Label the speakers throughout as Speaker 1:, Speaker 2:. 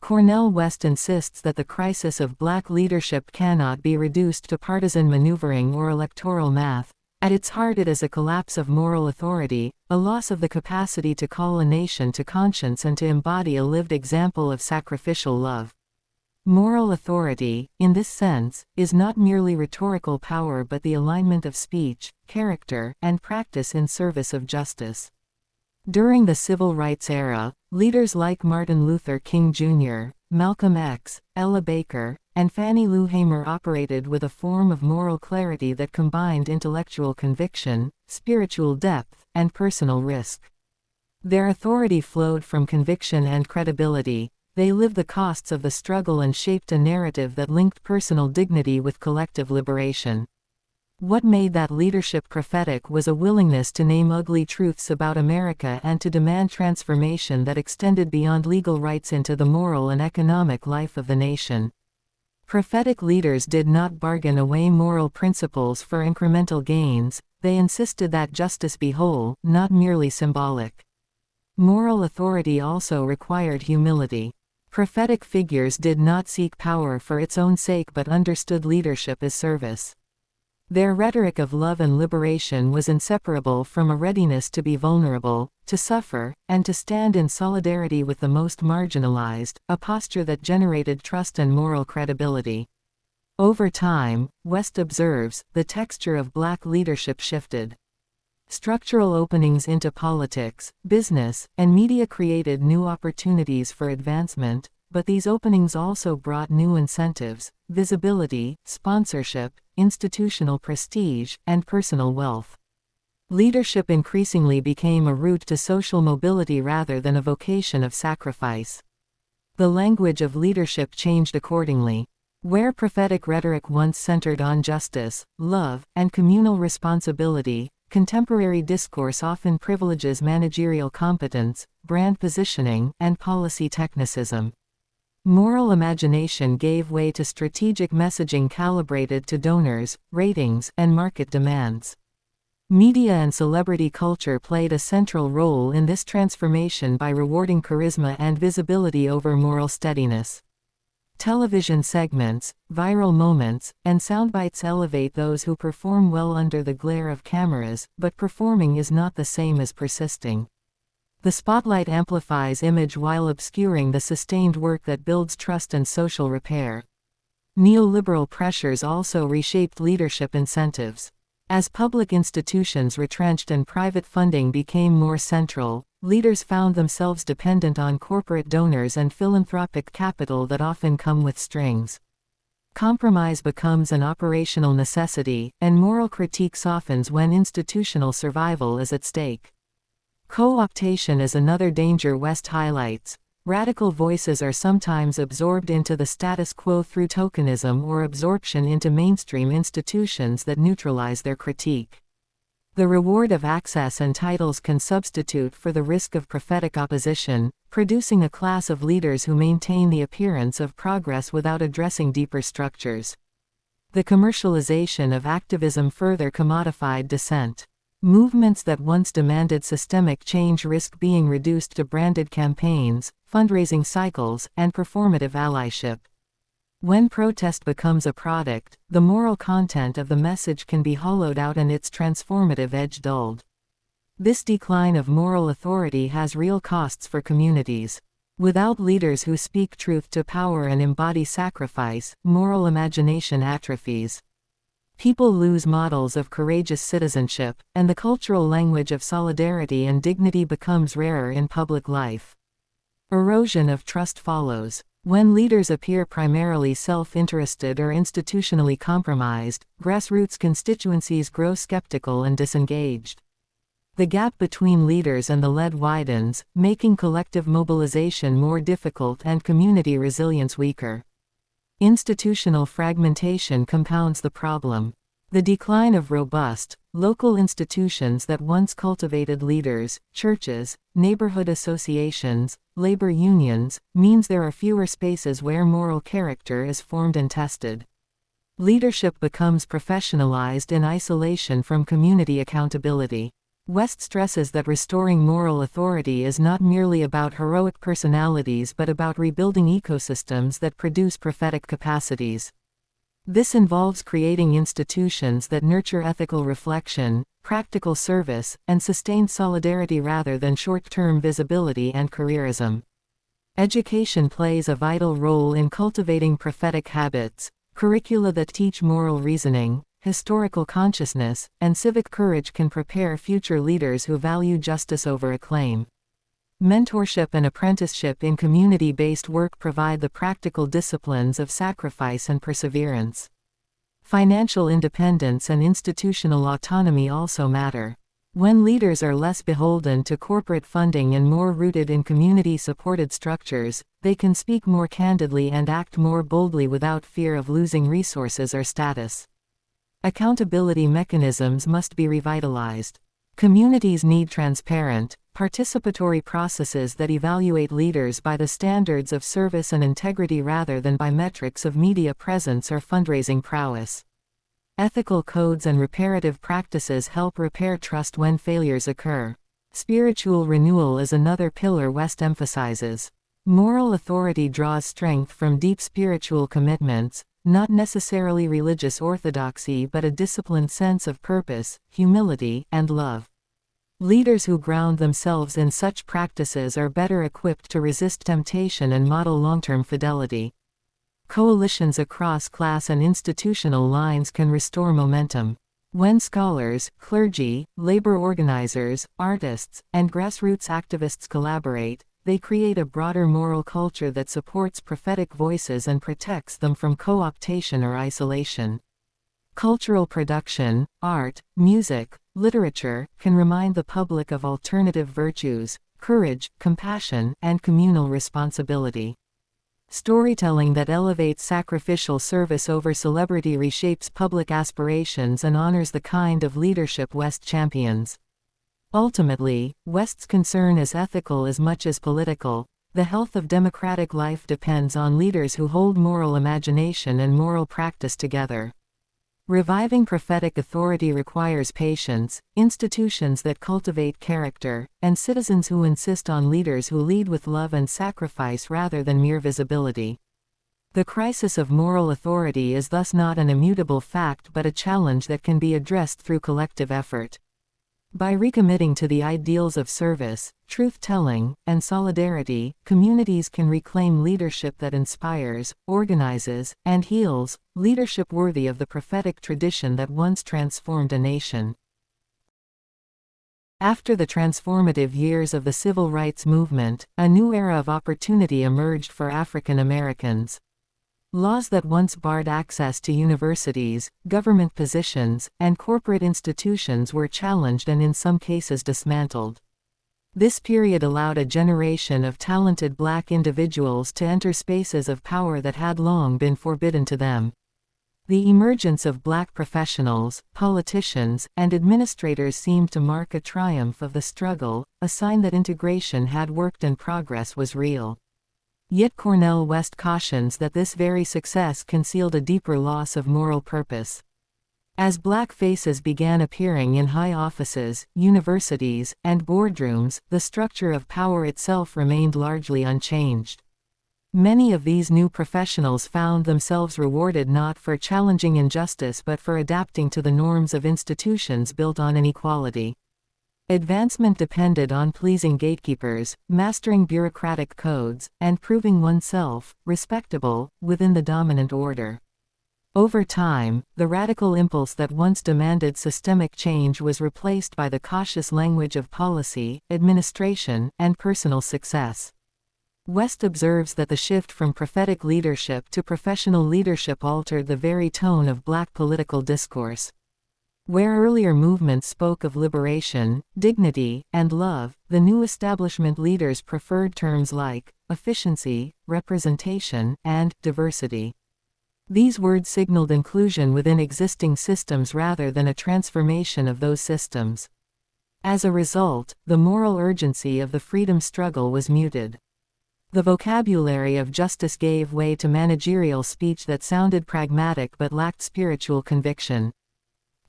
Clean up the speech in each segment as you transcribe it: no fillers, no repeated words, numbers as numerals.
Speaker 1: Cornel West insists that the crisis of black leadership cannot be reduced to partisan maneuvering or electoral math. At its heart it is a collapse of moral authority, a loss of the capacity to call a nation to conscience and to embody a lived example of sacrificial love. Moral authority, in this sense, is not merely rhetorical power but the alignment of speech, character, and practice in service of justice. During the Civil Rights era, leaders like Martin Luther King Jr., Malcolm X, Ella Baker, and Fannie Lou Hamer operated with a form of moral clarity that combined intellectual conviction, spiritual depth, and personal risk. Their authority flowed from conviction and credibility. They lived the costs of the struggle and shaped a narrative that linked personal dignity with collective liberation. What made that leadership prophetic was a willingness to name ugly truths about America and to demand transformation that extended beyond legal rights into the moral and economic life of the nation. Prophetic leaders did not bargain away moral principles for incremental gains, they insisted that justice be whole, not merely symbolic. Moral authority also required humility. Prophetic figures did not seek power for its own sake but understood leadership as service. Their rhetoric of love and liberation was inseparable from a readiness to be vulnerable, to suffer, and to stand in solidarity with the most marginalized, a posture that generated trust and moral credibility. Over time, West observes, the texture of black leadership shifted. Structural openings into politics, business, and media created new opportunities for advancement, but these openings also brought new incentives: visibility, sponsorship, institutional prestige, and personal wealth. Leadership increasingly became a route to social mobility rather than a vocation of sacrifice. The language of leadership changed accordingly. Where prophetic rhetoric once centered on justice, love, and communal responsibility, contemporary discourse often privileges managerial competence, brand positioning, and policy technicism. Moral imagination gave way to strategic messaging calibrated to donors, ratings, and market demands. Media and celebrity culture played a central role in this transformation by rewarding charisma and visibility over moral steadiness. Television segments, viral moments, and soundbites elevate those who perform well under the glare of cameras, but performing is not the same as persisting. The spotlight amplifies image while obscuring the sustained work that builds trust and social repair. Neoliberal pressures also reshaped leadership incentives. As public institutions retrenched and private funding became more central, leaders found themselves dependent on corporate donors and philanthropic capital that often come with strings. Compromise becomes an operational necessity, and moral critique softens when institutional survival is at stake. Co-optation is another danger West highlights. Radical voices are sometimes absorbed into the status quo through tokenism or absorption into mainstream institutions that neutralize their critique. The reward of access and titles can substitute for the risk of prophetic opposition, producing a class of leaders who maintain the appearance of progress without addressing deeper structures. The commercialization of activism further commodified dissent. Movements that once demanded systemic change risk being reduced to branded campaigns, fundraising cycles, and performative allyship. When protest becomes a product, the moral content of the message can be hollowed out and its transformative edge dulled. This decline of moral authority has real costs for communities. Without leaders who speak truth to power and embody sacrifice, moral imagination atrophies. People lose models of courageous citizenship, and the cultural language of solidarity and dignity becomes rarer in public life. Erosion of trust follows. When leaders appear primarily self-interested or institutionally compromised, grassroots constituencies grow skeptical and disengaged. The gap between leaders and the led widens, making collective mobilization more difficult and community resilience weaker. Institutional fragmentation compounds the problem. The decline of robust, local institutions that once cultivated leaders, churches, neighborhood associations, labor unions, means there are fewer spaces where moral character is formed and tested. Leadership becomes professionalized in isolation from community accountability. West stresses that restoring moral authority is not merely about heroic personalities but about rebuilding ecosystems that produce prophetic capacities. This involves creating institutions that nurture ethical reflection, practical service, and sustained solidarity rather than short-term visibility and careerism. Education plays a vital role in cultivating prophetic habits. Curricula that teach moral reasoning, historical consciousness, and civic courage can prepare future leaders who value justice over acclaim. Mentorship and apprenticeship in community-based work provide the practical disciplines of sacrifice and perseverance. Financial independence and institutional autonomy also matter. When leaders are less beholden to corporate funding and more rooted in community-supported structures, they can speak more candidly and act more boldly without fear of losing resources or status. Accountability mechanisms must be revitalized. Communities need transparent, participatory processes that evaluate leaders by the standards of service and integrity rather than by metrics of media presence or fundraising prowess. Ethical codes and reparative practices help repair trust when failures occur. Spiritual renewal is another pillar West emphasizes. Moral authority draws strength from deep spiritual commitments, not necessarily religious orthodoxy but a disciplined sense of purpose, humility, and love. Leaders who ground themselves in such practices are better equipped to resist temptation and model long-term fidelity. Coalitions across class and institutional lines can restore momentum. When scholars, clergy, labor organizers, artists, and grassroots activists collaborate, they create a broader moral culture that supports prophetic voices and protects them from co-optation or isolation. Cultural production, art, music, literature, can remind the public of alternative virtues, courage, compassion, and communal responsibility. Storytelling that elevates sacrificial service over celebrity reshapes public aspirations and honors the kind of leadership West champions. Ultimately, West's concern is ethical as much as political. The health of democratic life depends on leaders who hold moral imagination and moral practice together. Reviving prophetic authority requires patience, institutions that cultivate character, and citizens who insist on leaders who lead with love and sacrifice rather than mere visibility. The crisis of moral authority is thus not an immutable fact but a challenge that can be addressed through collective effort. By recommitting to the ideals of service, truth-telling, and solidarity, communities can reclaim leadership that inspires, organizes, and heals, leadership worthy of the prophetic tradition that once transformed a nation. After the transformative years of the civil rights movement, a new era of opportunity emerged for African Americans. Laws that once barred access to universities, government positions, and corporate institutions were challenged and in some cases dismantled. This period allowed a generation of talented Black individuals to enter spaces of power that had long been forbidden to them. The emergence of Black professionals, politicians, and administrators seemed to mark a triumph of the struggle, a sign that integration had worked and progress was real. Yet Cornel West cautions that this very success concealed a deeper loss of moral purpose. As Black faces began appearing in high offices, universities, and boardrooms, the structure of power itself remained largely unchanged. Many of these new professionals found themselves rewarded not for challenging injustice but for adapting to the norms of institutions built on inequality. Advancement depended on pleasing gatekeepers, mastering bureaucratic codes, and proving oneself respectable within the dominant order. Over time, the radical impulse that once demanded systemic change was replaced by the cautious language of policy, administration, and personal success. West observes that the shift from prophetic leadership to professional leadership altered the very tone of Black political discourse. Where earlier movements spoke of liberation, dignity, and love, the new establishment leaders preferred terms like efficiency, representation, and diversity. These words signaled inclusion within existing systems rather than a transformation of those systems. As a result, the moral urgency of the freedom struggle was muted. The vocabulary of justice gave way to managerial speech that sounded pragmatic but lacked spiritual conviction.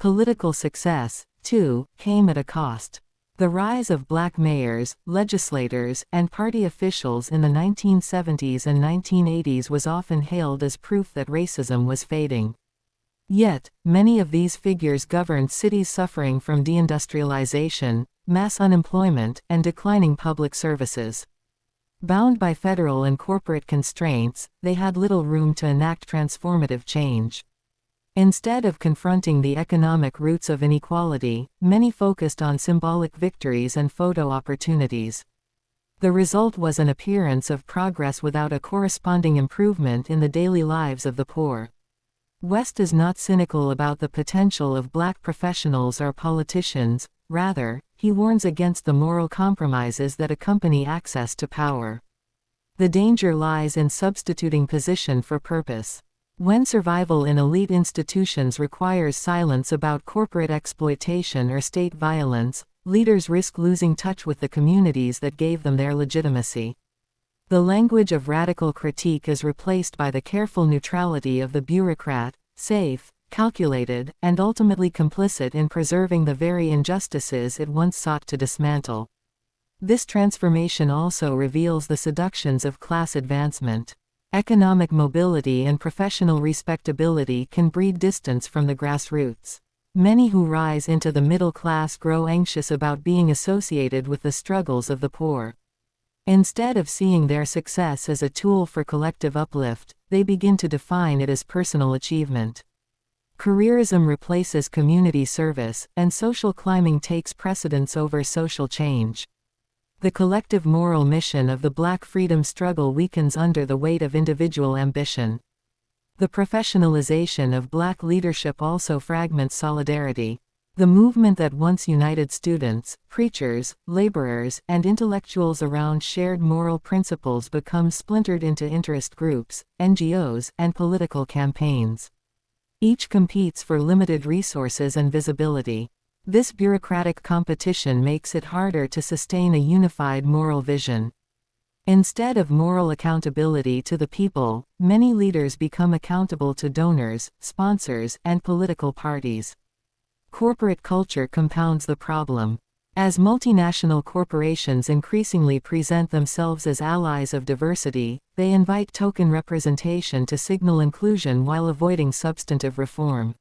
Speaker 1: Political success, too, came at a cost. The rise of black mayors, legislators, and party officials in the 1970s and 1980s was often hailed as proof that racism was fading. Yet, many of these figures governed cities suffering from deindustrialization, mass unemployment, and declining public services. Bound by federal and corporate constraints, they had little room to enact transformative change. Instead of confronting the economic roots of inequality, many focused on symbolic victories and photo opportunities. The result was an appearance of progress without a corresponding improvement in the daily lives of the poor. West is not cynical about the potential of black professionals or politicians, rather, he warns against the moral compromises that accompany access to power. The danger lies in substituting position for purpose. When survival in elite institutions requires silence about corporate exploitation or state violence, leaders risk losing touch with the communities that gave them their legitimacy. The language of radical critique is replaced by the careful neutrality of the bureaucrat, safe, calculated, and ultimately complicit in preserving the very injustices it once sought to dismantle. This transformation also reveals the seductions of class advancement. Economic mobility and professional respectability can breed distance from the grassroots. Many who rise into the middle class grow anxious about being associated with the struggles of the poor. Instead of seeing their success as a tool for collective uplift, they begin to define it as personal achievement. Careerism replaces community service, and social climbing takes precedence over social change. The collective moral mission of the Black freedom struggle weakens under the weight of individual ambition. The professionalization of Black leadership also fragments solidarity. The movement that once united students, preachers, laborers, and intellectuals around shared moral principles becomes splintered into interest groups, NGOs, and political campaigns. Each competes for limited resources and visibility. This bureaucratic competition makes it harder to sustain a unified moral vision. Instead of moral accountability to the people, many leaders become accountable to donors, sponsors, and political parties. Corporate culture compounds the problem. As multinational corporations increasingly present themselves as allies of diversity, they invite token representation to signal inclusion while avoiding substantive reform.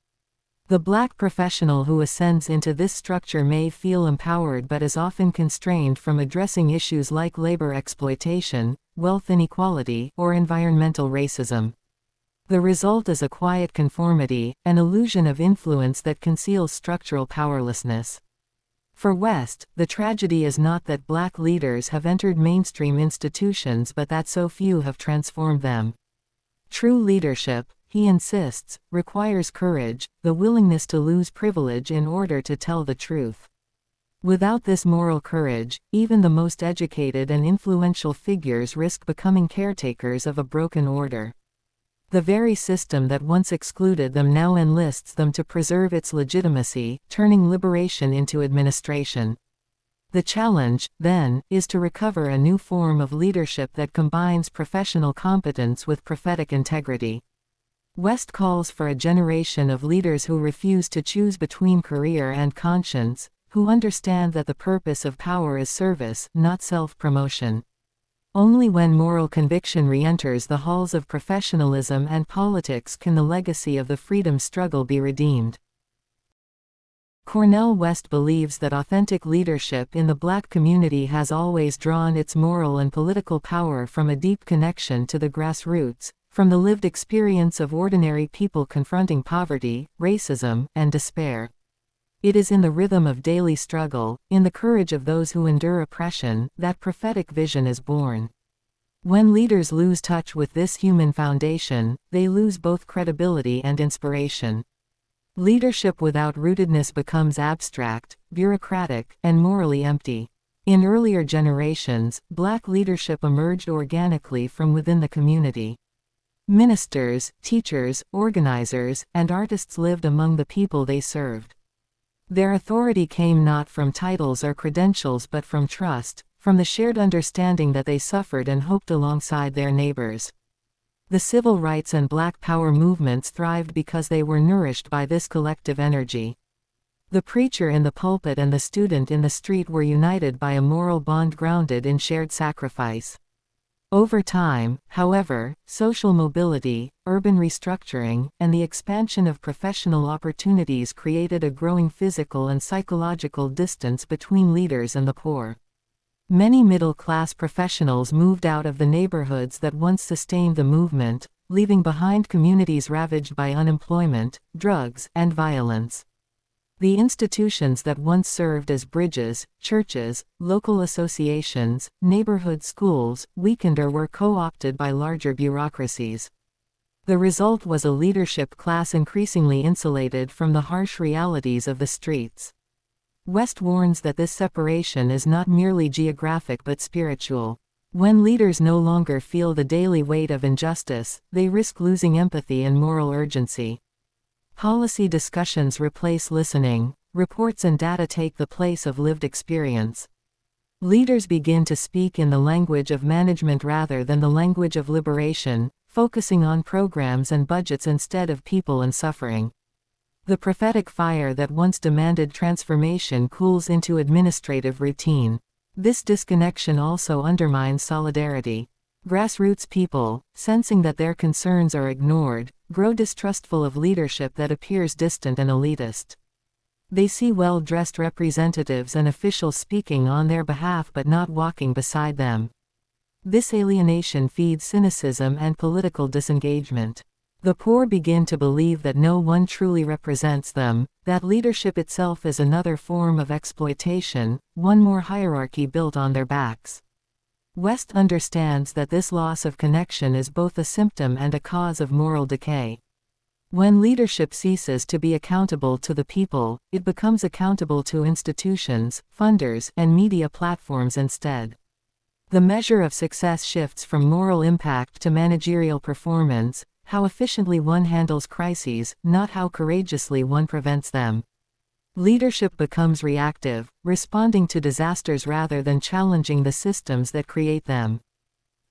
Speaker 1: The Black professional who ascends into this structure may feel empowered but is often constrained from addressing issues like labor exploitation, wealth inequality, or environmental racism. The result is a quiet conformity, an illusion of influence that conceals structural powerlessness. For West, the tragedy is not that Black leaders have entered mainstream institutions but that so few have transformed them. True leadership, he insists, requires courage, the willingness to lose privilege in order to tell the truth. Without this moral courage, even the most educated and influential figures risk becoming caretakers of a broken order. The very system that once excluded them now enlists them to preserve its legitimacy, turning liberation into administration. The challenge, then, is to recover a new form of leadership that combines professional competence with prophetic integrity. West calls for a generation of leaders who refuse to choose between career and conscience, who understand that the purpose of power is service, not self-promotion. Only when moral conviction re-enters the halls of professionalism and politics can the legacy of the freedom struggle be redeemed. Cornel West believes that authentic leadership in the Black community has always drawn its moral and political power from a deep connection to the grassroots, from the lived experience of ordinary people confronting poverty, racism, and despair. It is in the rhythm of daily struggle, in the courage of those who endure oppression, that prophetic vision is born. When leaders lose touch with this human foundation, they lose both credibility and inspiration. Leadership without rootedness becomes abstract, bureaucratic, and morally empty. In earlier generations, Black leadership emerged organically from within the community. Ministers, teachers, organizers, and artists lived among the people they served. Their authority came not from titles or credentials but from trust, from the shared understanding that they suffered and hoped alongside their neighbors. The civil rights and Black power movements thrived because they were nourished by this collective energy. The preacher in the pulpit and the student in the street were united by a moral bond grounded in shared sacrifice. Over time, however, social mobility, urban restructuring, and the expansion of professional opportunities created a growing physical and psychological distance between leaders and the poor. Many middle-class professionals moved out of the neighborhoods that once sustained the movement, leaving behind communities ravaged by unemployment, drugs, and violence. The institutions that once served as bridges, churches, local associations, neighborhood schools, weakened or were co-opted by larger bureaucracies. The result was a leadership class increasingly insulated from the harsh realities of the streets. West warns that this separation is not merely geographic but spiritual. When leaders no longer feel the daily weight of injustice, they risk losing empathy and moral urgency. Policy discussions replace listening, reports and data take the place of lived experience. Leaders begin to speak in the language of management rather than the language of liberation, focusing on programs and budgets instead of people and suffering. The prophetic fire that once demanded transformation cools into administrative routine. This disconnection also undermines solidarity. Grassroots people, sensing that their concerns are ignored, grow distrustful of leadership that appears distant and elitist. They see well-dressed representatives and officials speaking on their behalf but not walking beside them. This alienation feeds cynicism and political disengagement. The poor begin to believe that no one truly represents them, that leadership itself is another form of exploitation, one more hierarchy built on their backs. West understands that this loss of connection is both a symptom and a cause of moral decay. When leadership ceases to be accountable to the people, it becomes accountable to institutions, funders, and media platforms instead. The measure of success shifts from moral impact to managerial performance, how efficiently one handles crises, not how courageously one prevents them. Leadership becomes reactive, responding to disasters rather than challenging the systems that create them.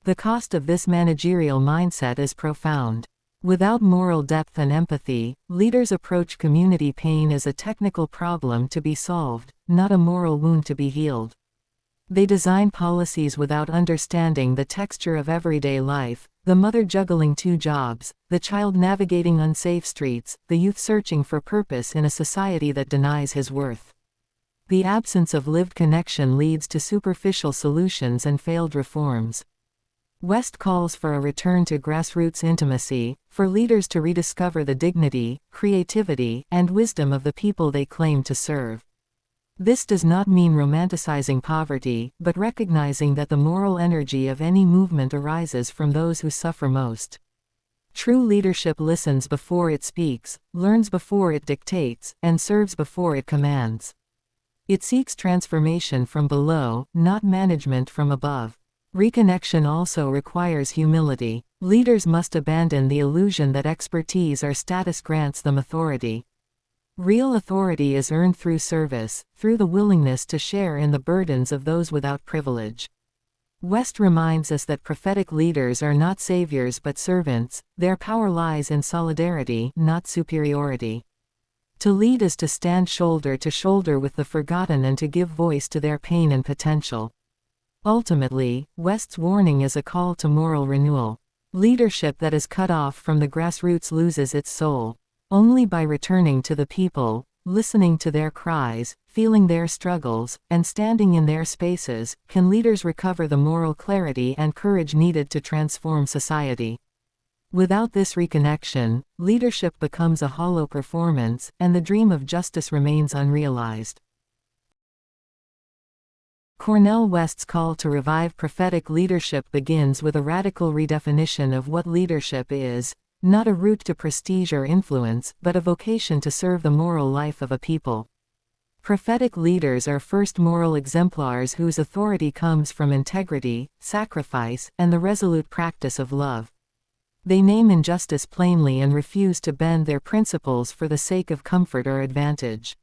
Speaker 1: The cost of this managerial mindset is profound. Without moral depth and empathy, leaders approach community pain as a technical problem to be solved, not a moral wound to be healed. They design policies without understanding the texture of everyday life, the mother juggling 2 jobs, the child navigating unsafe streets, the youth searching for purpose in a society that denies his worth. The absence of lived connection leads to superficial solutions and failed reforms. West calls for a return to grassroots intimacy, for leaders to rediscover the dignity, creativity, and wisdom of the people they claim to serve. This does not mean romanticizing poverty, but recognizing that the moral energy of any movement arises from those who suffer most. True leadership listens before it speaks, learns before it dictates, and serves before it commands. It seeks transformation from below, not management from above. Reconnection also requires humility. Leaders must abandon the illusion that expertise or status grants them authority. Real authority is earned through service, through the willingness to share in the burdens of those without privilege. West reminds us that prophetic leaders are not saviors but servants. Their power lies in solidarity, not superiority. To lead is to stand shoulder to shoulder with the forgotten and to give voice to their pain and potential. Ultimately, West's warning is a call to moral renewal. Leadership that is cut off from the grassroots loses its soul. Only by returning to the people, listening to their cries, feeling their struggles, and standing in their spaces, can leaders recover the moral clarity and courage needed to transform society. Without this reconnection, leadership becomes a hollow performance, and the dream of justice remains unrealized. Cornel West's call to revive prophetic leadership begins with a radical redefinition of what leadership is. Not a route to prestige or influence, but a vocation to serve the moral life of a people. Prophetic leaders are first moral exemplars whose authority comes from integrity, sacrifice, and the resolute practice of love. They name injustice plainly and refuse to bend their principles for the sake of comfort or advantage.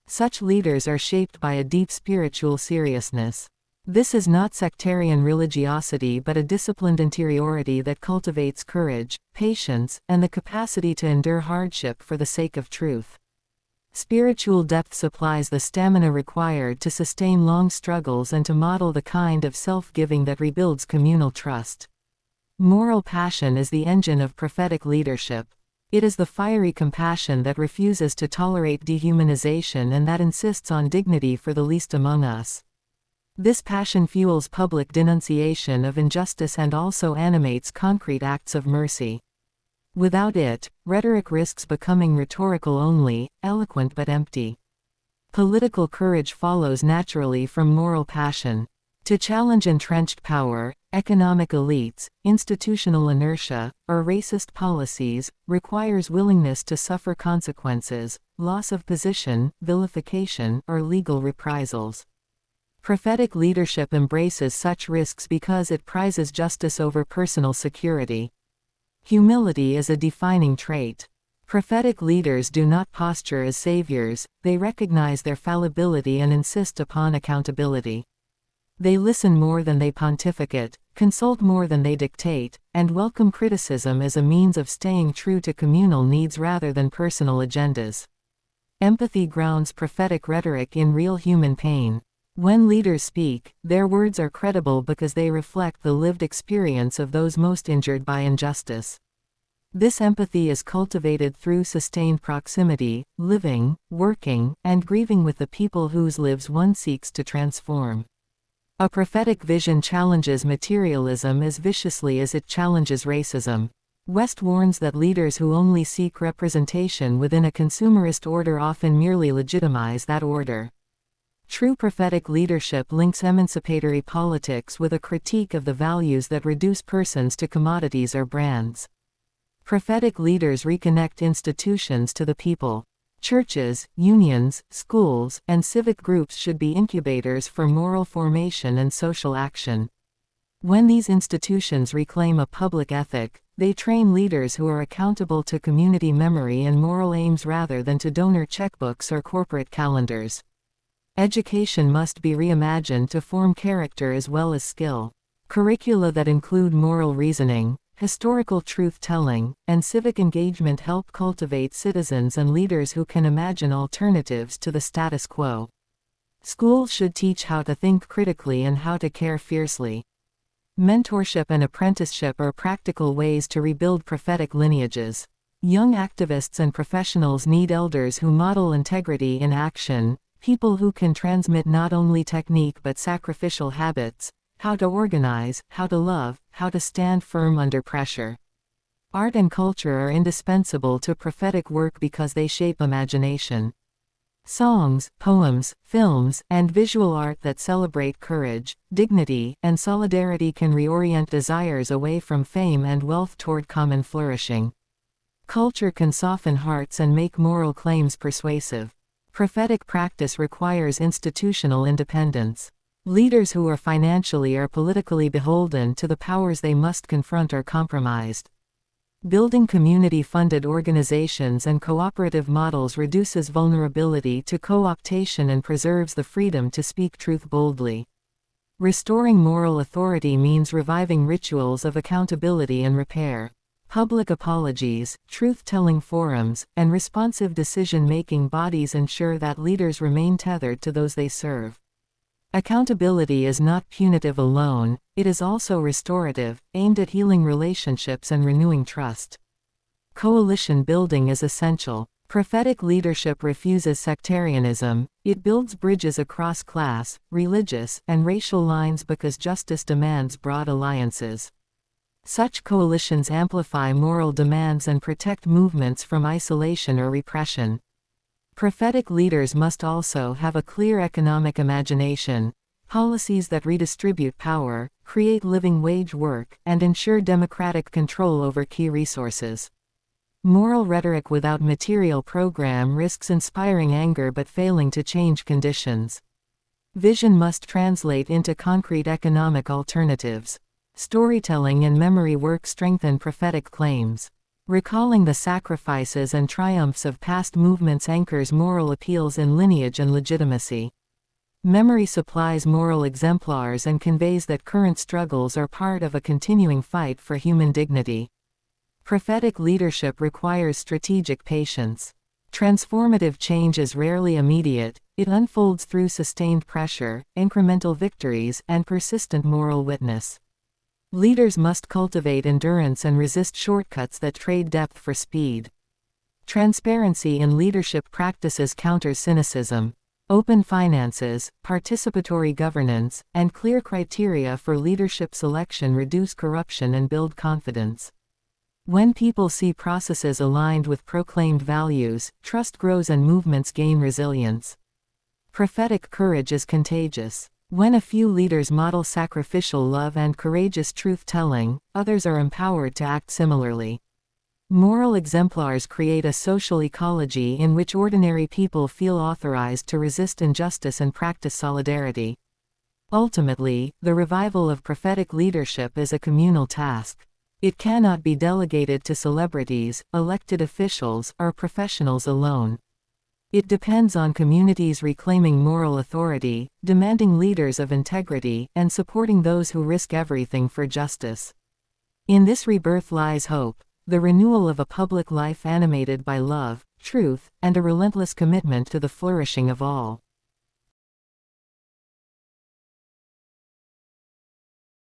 Speaker 1: Such leaders are shaped by a deep spiritual seriousness. This is not sectarian religiosity but a disciplined interiority that cultivates courage, patience, and the capacity to endure hardship for the sake of truth. Spiritual depth supplies the stamina required to sustain long struggles and to model the kind of self-giving that rebuilds communal trust. Moral passion is the engine of prophetic leadership. It is the fiery compassion that refuses to tolerate dehumanization and that insists on dignity for the least among us. This passion fuels public denunciation of injustice and also animates concrete acts of mercy. Without it, rhetoric risks becoming rhetorical only, eloquent but empty. Political courage follows naturally from moral passion. To challenge entrenched power, economic elites, institutional inertia, or racist policies, requires willingness to suffer consequences, loss of position, vilification, or legal reprisals. Prophetic leadership embraces such risks because it prizes justice over personal security. Humility is a defining trait. Prophetic leaders do not posture as saviors, they recognize their fallibility and insist upon accountability. They listen more than they pontificate, consult more than they dictate, and welcome criticism as a means of staying true to communal needs rather than personal agendas. Empathy grounds prophetic rhetoric in real human pain. When leaders speak, their words are credible because they reflect the lived experience of those most injured by injustice. This empathy is cultivated through sustained proximity, living, working, and grieving with the people whose lives one seeks to transform. A prophetic vision challenges materialism as viciously as it challenges racism. West warns that leaders who only seek representation within a consumerist order often merely legitimize that order. True prophetic leadership links emancipatory politics with a critique of the values that reduce persons to commodities or brands. Prophetic leaders reconnect institutions to the people. Churches, unions, schools, and civic groups should be incubators for moral formation and social action. When these institutions reclaim a public ethic, they train leaders who are accountable to community memory and moral aims rather than to donor checkbooks or corporate calendars. Education must be reimagined to form character as well as skill. Curricula that include moral reasoning, historical truth-telling, and civic engagement help cultivate citizens and leaders who can imagine alternatives to the status quo. Schools should teach how to think critically and how to care fiercely. Mentorship and apprenticeship are practical ways to rebuild prophetic lineages. Young activists and professionals need elders who model integrity in action, people who can transmit not only technique but sacrificial habits, how to organize, how to love, how to stand firm under pressure. Art and culture are indispensable to prophetic work because they shape imagination. Songs, poems, films, and visual art that celebrate courage, dignity, and solidarity can reorient desires away from fame and wealth toward common flourishing. Culture can soften hearts and make moral claims persuasive. Prophetic practice requires institutional independence. Leaders who are financially or politically beholden to the powers they must confront are compromised. Building community-funded organizations and cooperative models reduces vulnerability to co-optation and preserves the freedom to speak truth boldly. Restoring moral authority means reviving rituals of accountability and repair. Public apologies, truth-telling forums, and responsive decision-making bodies ensure that leaders remain tethered to those they serve. Accountability is not punitive alone, it is also restorative, aimed at healing relationships and renewing trust. Coalition building is essential. Prophetic leadership refuses sectarianism, it builds bridges across class, religious, and racial lines because justice demands broad alliances. Such coalitions amplify moral demands and protect movements from isolation or repression. Prophetic leaders must also have a clear economic imagination, policies that redistribute power, create living wage work, and ensure democratic control over key resources. Moral rhetoric without material program risks inspiring anger but failing to change conditions. Vision must translate into concrete economic alternatives. Storytelling and memory work strengthen prophetic claims. Recalling the sacrifices and triumphs of past movements anchors moral appeals in lineage and legitimacy. Memory supplies moral exemplars and conveys that current struggles are part of a continuing fight for human dignity. Prophetic leadership requires strategic patience. Transformative change is rarely immediate, it unfolds through sustained pressure, incremental victories, and persistent moral witness. Leaders must cultivate endurance and resist shortcuts that trade depth for speed. Transparency in leadership practices counters cynicism. Open finances, participatory governance, and clear criteria for leadership selection reduce corruption and build confidence. When people see processes aligned with proclaimed values, trust grows and movements gain resilience. Prophetic courage is contagious. When a few leaders model sacrificial love and courageous truth-telling, others are empowered to act similarly. Moral exemplars create a social ecology in which ordinary people feel authorized to resist injustice and practice solidarity. Ultimately, the revival of prophetic leadership is a communal task. It cannot be delegated to celebrities, elected officials, or professionals alone. It depends on communities reclaiming moral authority, demanding leaders of integrity, and supporting those who risk everything for justice. In this rebirth lies hope, the renewal of a public life animated by love, truth, and a relentless commitment to the flourishing of all.